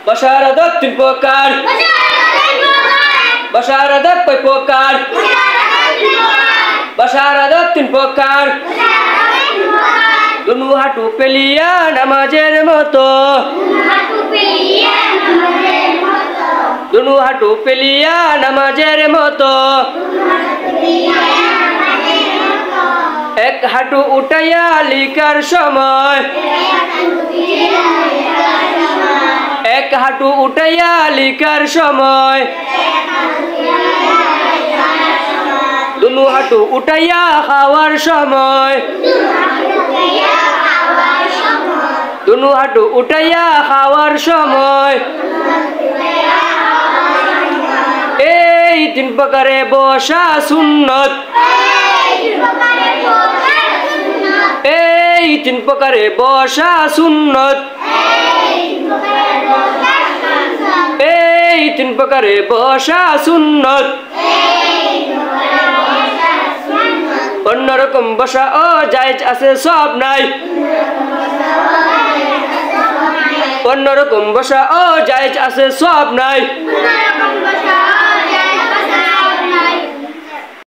বসার আদব তিন প্রকার বসার আদব কয় প্রকার বসার আদব তিন প্রকার দুনু হাঁটু পেলিয়া নামাজের মতো দুনু হাঁটু পেলিয়া নামাজের মতো এক হাঁটু উঠাইয়া লিখার সময় এক হাঁটু উঠাইয়া লিখার সময় দুনু হাঁটু উঠাইয়া খাওয়ার সময় দুনু হাঁটু উঠাইয়া খাওয়ার সময় এই তিন প্রকারে বসা সুন্নত এই তিন প্রকারে বসা সুন্নত এই তিন প্রকারে বসা সুন্নত অন্যরকম বসা ও জায়েজ আছে সব নাই অন্যরকম বসা ও জায়েজ আছে সব নাই